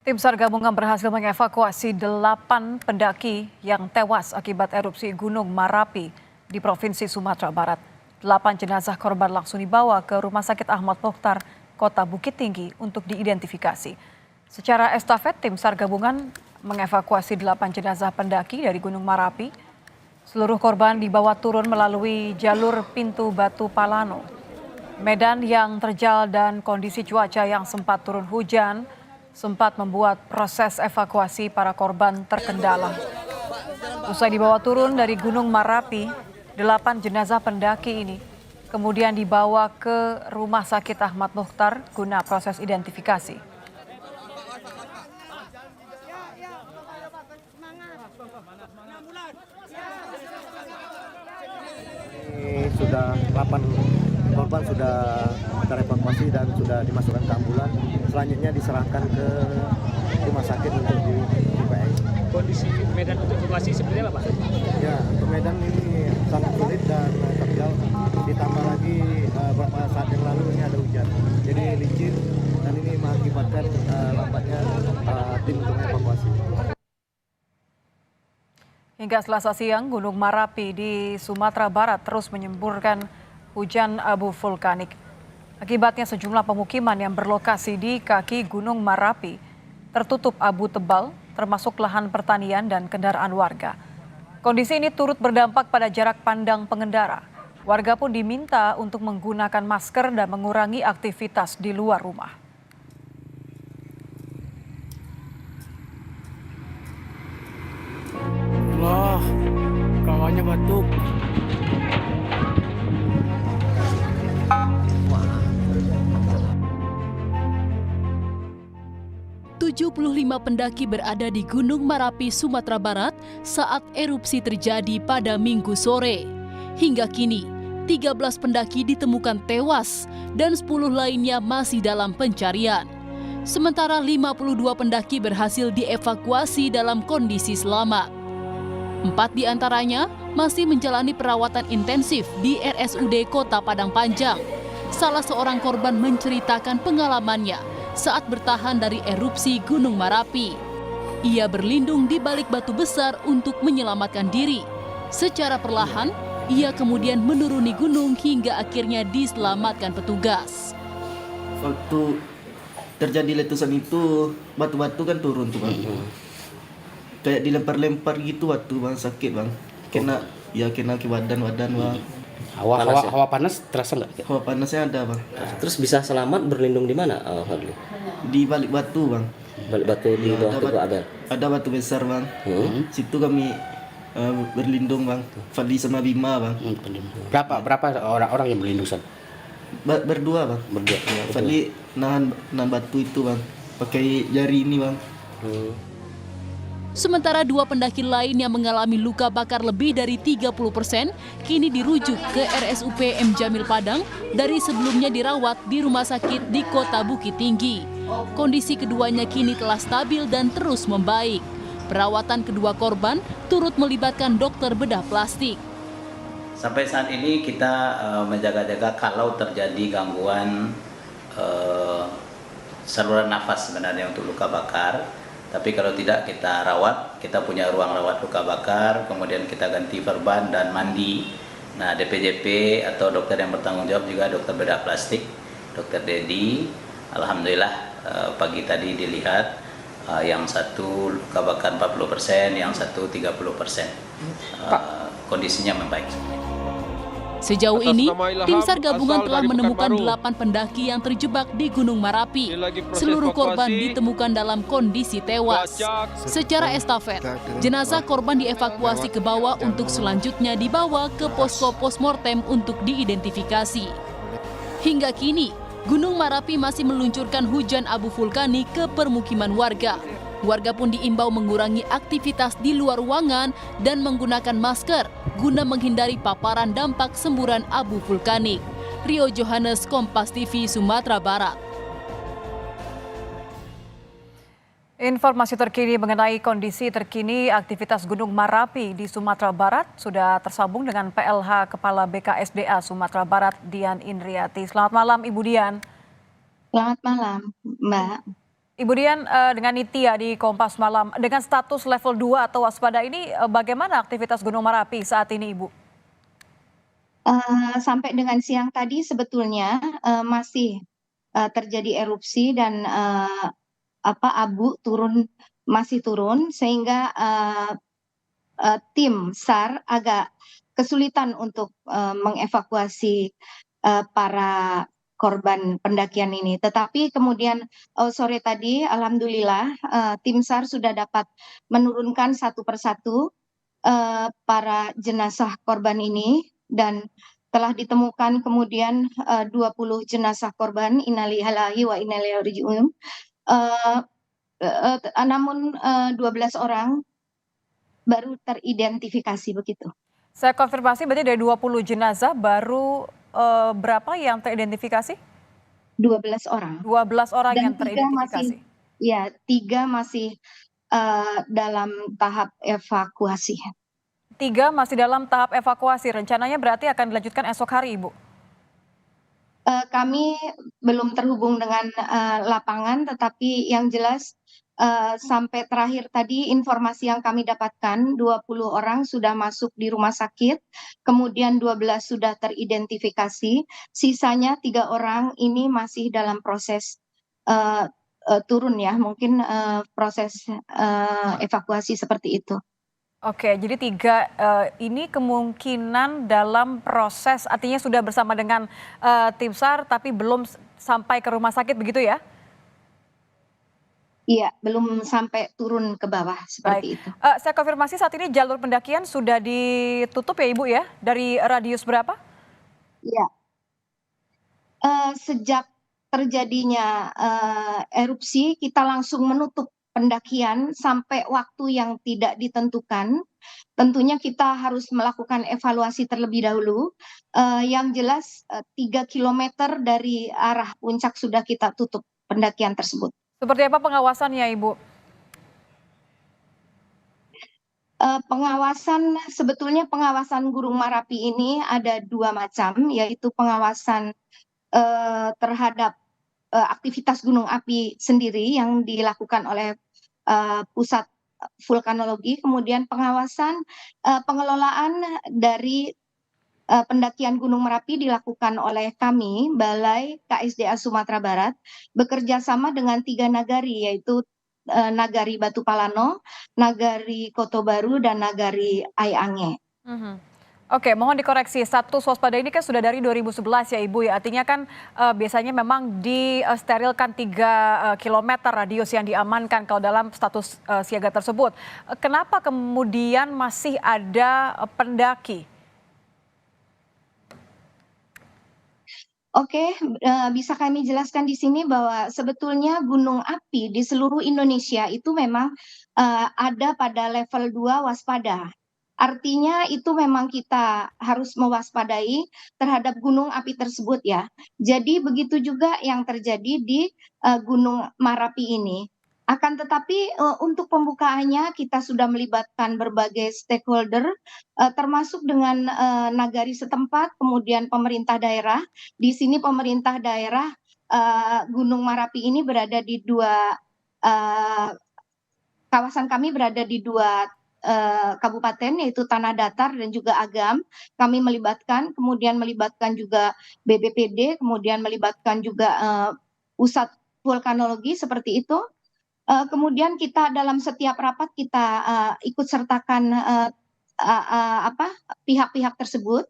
Tim SAR gabungan berhasil mengevakuasi 8 pendaki yang tewas akibat erupsi Gunung Marapi di Provinsi Sumatera Barat. 8 jenazah korban langsung dibawa ke Rumah Sakit Ahmad Mukhtar, Kota Bukit Tinggi untuk diidentifikasi. Secara estafet, tim SAR gabungan mengevakuasi 8 jenazah pendaki dari Gunung Marapi. Seluruh korban dibawa turun melalui jalur pintu Batu Palano. Medan yang terjal dan kondisi cuaca yang sempat turun hujan sempat membuat proses evakuasi para korban terkendala. Usai dibawa turun dari Gunung Marapi, 8 jenazah pendaki ini kemudian dibawa ke Rumah Sakit Ahmad Mukhtar guna proses identifikasi. Ini sudah 8 korban sudah terevakuasi dan sudah dimasukkan ke ambulan. Selanjutnya diserahkan ke rumah sakit untuk di-PI. Kondisi medan untuk evakuasi seperti apa, Pak? Ya, untuk medan ini sangat sulit dan terjal. Ditambah lagi beberapa saat yang lalu ini ada hujan. Jadi licin dan ini mengakibatkan lambatnya tim untuk evakuasi. Hingga Selasa siang, Gunung Marapi di Sumatera Barat terus menyemburkan hujan abu vulkanik. Akibatnya sejumlah pemukiman yang berlokasi di kaki Gunung Marapi tertutup abu tebal, termasuk lahan pertanian dan kendaraan warga. Kondisi ini turut berdampak pada jarak pandang pengendara. Warga pun diminta untuk menggunakan masker dan mengurangi aktivitas di luar rumah. Wah, kawannya batuk. 75 pendaki berada di Gunung Marapi, Sumatera Barat saat erupsi terjadi pada Minggu sore. Hingga kini, 13 pendaki ditemukan tewas dan 10 lainnya masih dalam pencarian. Sementara 52 pendaki berhasil dievakuasi dalam kondisi selamat. 4 diantaranya masih menjalani perawatan intensif di RSUD Kota Padang Panjang. Salah seorang korban menceritakan pengalamannya saat bertahan dari erupsi Gunung Marapi. Ia berlindung di balik batu besar untuk menyelamatkan diri. Secara perlahan, ia kemudian menuruni gunung hingga akhirnya diselamatkan petugas. Waktu terjadi letusan itu, batu-batu kan turun tuh Bang. Kayak dilempar-lempar gitu waktu Bang, sakit Bang. Kena ke badan Bang. Hawa panas terasa nggak? Hawa panasnya ada Bang. Terus bisa selamat berlindung di mana, Fadli? Di balik batu Bang. Balik batu di bawah tubuh Abel. Ada batu besar Bang. Situ kami berlindung Bang. Fadli sama Bima Bang. Berapa orang yang berlindung sana? Berdua Bang. Berdua. Fadli nahan batu itu Bang. Pakai jari ini Bang. Sementara 2 pendaki lain yang mengalami luka bakar lebih dari 30% kini dirujuk ke RSUP M. Jamil Padang dari sebelumnya dirawat di rumah sakit di Kota Bukit Tinggi. Kondisi keduanya kini telah stabil dan terus membaik. Perawatan kedua korban turut melibatkan dokter bedah plastik. Sampai saat ini kita menjaga-jaga kalau terjadi gangguan saluran nafas sebenarnya untuk luka bakar. Tapi kalau tidak kita rawat, kita punya ruang rawat luka bakar, kemudian kita ganti perban dan mandi. Nah, DPJP atau dokter yang bertanggung jawab juga dokter bedah plastik, dokter Dedi. Alhamdulillah pagi tadi dilihat yang satu luka bakar 40%, yang satu 30%. Kondisinya membaik. Sejauh ini, tim SAR gabungan telah menemukan 8 pendaki yang terjebak di Gunung Marapi. Seluruh korban ditemukan dalam kondisi tewas. Secara estafet, jenazah korban dievakuasi ke bawah untuk selanjutnya dibawa ke posko postmortem untuk diidentifikasi. Hingga kini, Gunung Marapi masih meluncurkan hujan abu vulkanik ke permukiman warga. Warga pun diimbau mengurangi aktivitas di luar ruangan dan menggunakan masker guna menghindari paparan dampak semburan abu vulkanik. Rio Johannes, Kompas TV, Sumatera Barat. Informasi terkini mengenai kondisi terkini aktivitas Gunung Marapi di Sumatera Barat sudah tersambung dengan PLH Kepala BKSDA Sumatera Barat, Dian Indriati. Selamat malam Ibu Dian. Selamat malam, Mbak. Ibu Dian, dengan Nitya di Kompas Malam, dengan status level 2 atau waspada ini, bagaimana aktivitas Gunung Merapi saat ini, Ibu? Sampai dengan siang tadi sebetulnya masih terjadi erupsi dan abu masih turun sehingga tim SAR agak kesulitan untuk mengevakuasi para korban pendakian ini. Tetapi kemudian sore tadi, alhamdulillah, tim SAR sudah dapat menurunkan satu persatu para jenazah korban ini dan telah ditemukan kemudian 20 jenazah korban, innalillahi wa inna ilaihi raji'un. Namun 12 orang baru teridentifikasi begitu. Saya konfirmasi berarti dari 20 jenazah baru berapa yang teridentifikasi? 12 orang. 12 orang Dan yang teridentifikasi. tiga masih dalam tahap evakuasi. 3 masih dalam tahap evakuasi. Rencananya berarti akan dilanjutkan esok hari, Ibu. Kami belum terhubung dengan lapangan, tetapi yang jelas sampai terakhir tadi informasi yang kami dapatkan 20 orang sudah masuk di rumah sakit, kemudian 12 sudah teridentifikasi, sisanya 3 orang ini masih dalam proses turun ya, mungkin proses evakuasi seperti itu. Oke, jadi 3 ini kemungkinan dalam proses, artinya sudah bersama dengan tim SAR tapi belum sampai ke rumah sakit begitu ya? Iya, belum sampai turun ke bawah seperti itu. Saya konfirmasi saat ini jalur pendakian sudah ditutup ya Ibu ya? Dari radius berapa? Iya. Sejak terjadinya erupsi, kita langsung menutup pendakian sampai waktu yang tidak ditentukan. Tentunya kita harus melakukan evaluasi terlebih dahulu. Yang jelas 3 kilometer dari arah puncak sudah kita tutup pendakian tersebut. Seperti apa pengawasannya Ibu? Sebetulnya pengawasan Gunung Merapi ini ada 2 macam, yaitu pengawasan terhadap aktivitas gunung api sendiri yang dilakukan oleh pusat vulkanologi, kemudian pengawasan pengelolaan dari pendakian Gunung Merapi dilakukan oleh kami, Balai KSDA Sumatera Barat, bekerja sama dengan 3 nagari, yaitu Nagari Batu Palano, Nagari Koto Baru, dan Nagari Aiange. Oke, mohon dikoreksi, status waspada ini kan sudah dari 2011 ya Ibu ya, artinya kan biasanya memang disterilkan 3 kilometer radius yang diamankan kalau dalam status siaga tersebut. Kenapa kemudian masih ada pendaki? Oke, bisa kami jelaskan di sini bahwa sebetulnya gunung api di seluruh Indonesia itu memang ada pada level 2 waspada. Artinya itu memang kita harus mewaspadai terhadap gunung api tersebut ya. Jadi begitu juga yang terjadi di Gunung Merapi ini. Akan tetapi untuk pembukaannya kita sudah melibatkan berbagai stakeholder, termasuk dengan nagari setempat, kemudian pemerintah daerah. Di sini pemerintah daerah Gunung Merapi ini berada di 2 kawasan kami berada di 2 kabupaten, yaitu Tanah Datar dan juga Agam. Kami kemudian melibatkan juga BPPD, kemudian melibatkan juga pusat vulkanologi seperti itu. Kemudian kita dalam setiap rapat kita ikut sertakan pihak-pihak tersebut.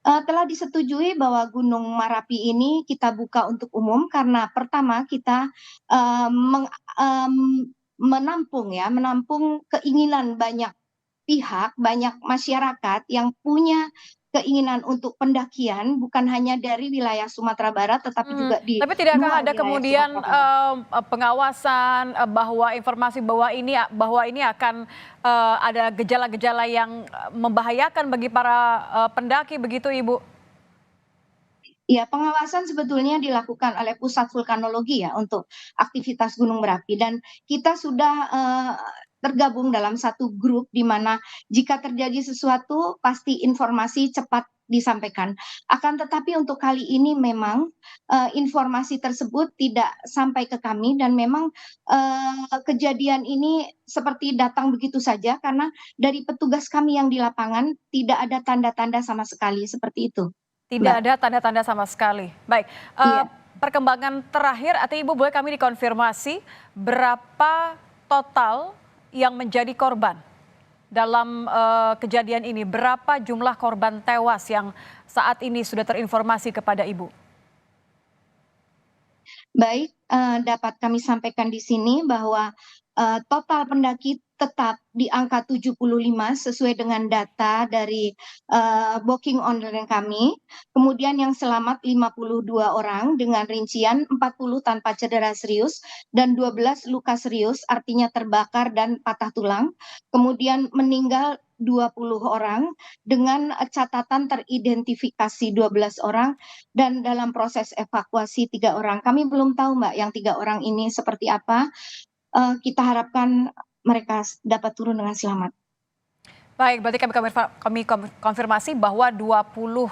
Telah disetujui bahwa Gunung Merapi ini kita buka untuk umum karena pertama kita menampung keinginan banyak pihak, banyak masyarakat yang punya keinginan untuk pendakian, bukan hanya dari wilayah Sumatera Barat, tetapi juga di Tapi tidakkah luar ada wilayah kemudian Sumatera Barat. pengawasan bahwa informasi bahwa ini akan ada gejala-gejala yang membahayakan bagi para pendaki begitu Ibu? Ya, pengawasan sebetulnya dilakukan oleh pusat vulkanologi ya untuk aktivitas Gunung Merapi, dan kita sudah tergabung dalam satu grup di mana jika terjadi sesuatu pasti informasi cepat disampaikan. Akan tetapi untuk kali ini memang informasi tersebut tidak sampai ke kami dan memang kejadian ini seperti datang begitu saja karena dari petugas kami yang di lapangan tidak ada tanda-tanda sama sekali seperti itu. Tidak Mbak. ada tanda-tanda sama sekali. Baik, Iya. perkembangan terakhir atau Ibu boleh kami dikonfirmasi berapa total yang menjadi korban dalam kejadian ini? Berapa jumlah korban tewas yang saat ini sudah terinformasi kepada Ibu? Baik, dapat kami sampaikan di sini bahwa total pendaki tetap di angka 75 sesuai dengan data dari booking online kami. Kemudian yang selamat 52 orang dengan rincian 40 tanpa cedera serius dan 12 luka serius artinya terbakar dan patah tulang. Kemudian meninggal 20 orang dengan catatan teridentifikasi 12 orang dan dalam proses evakuasi 3 orang. Kami belum tahu Mbak yang 3 orang ini seperti apa. Kita harapkan mereka dapat turun dengan selamat. Baik, berarti kami konfirmasi bahwa 20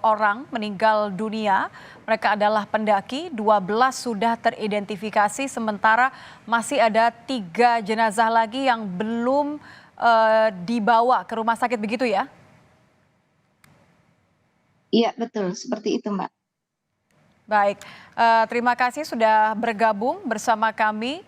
orang meninggal dunia. Mereka adalah pendaki, 12 sudah teridentifikasi, sementara masih ada 3 jenazah lagi yang belum dibawa ke rumah sakit, begitu ya? Iya, betul. Seperti itu, Mbak. Baik, terima kasih sudah bergabung bersama kami.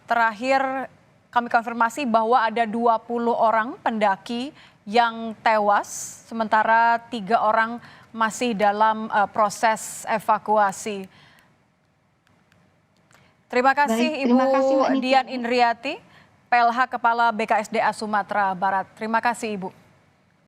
Terakhir kami konfirmasi bahwa ada 20 orang pendaki yang tewas, sementara 3 orang masih dalam proses evakuasi. Terima kasih. Baik, terima kasih, Ibu Dian Indriati, PLH Kepala BKSDA Sumatera Barat. Terima kasih Ibu.